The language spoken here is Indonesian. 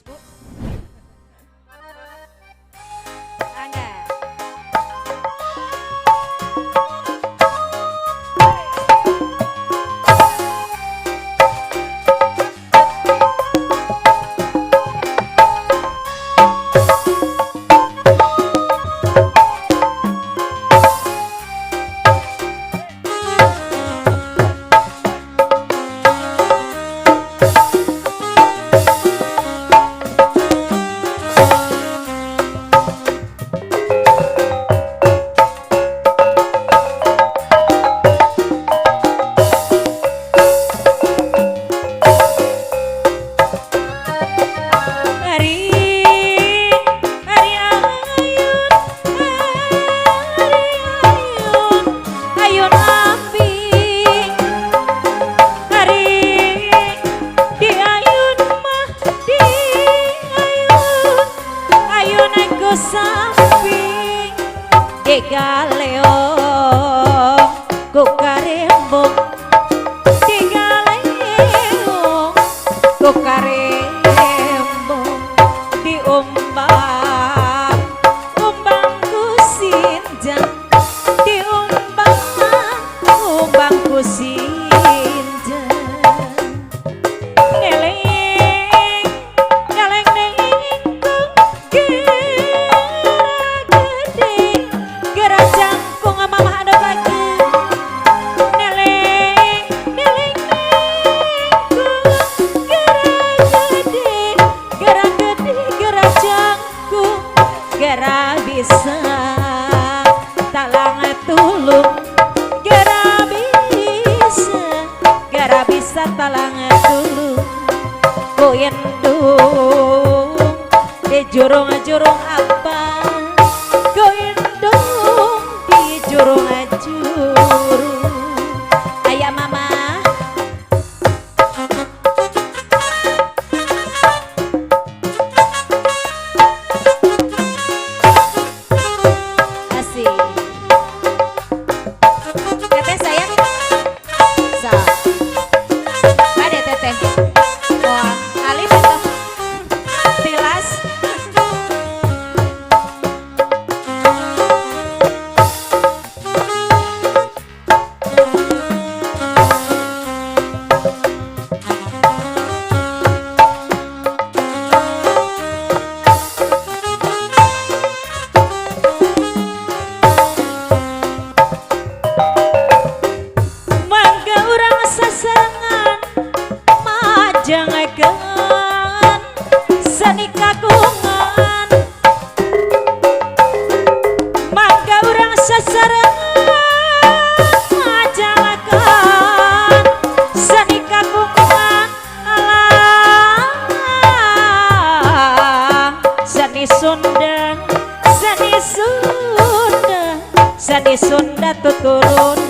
Gas, Bu. Angga. Samping digaleo ku karembong digaleo ku karembong diumbang umbangku sinjang diumbang umbangku sinjang eleng gara bisa talang tulung gara bisa talang tulung ku indung di jurung-jurung apa ku indung di jurung-jurung ayah mama teteh sayang so ada teteh wah alif itu tilas jangan seni kagungan mangga urang sasarengan jangan seni kagungan alah seni Sunda seni Sunda seni Sunda tuturun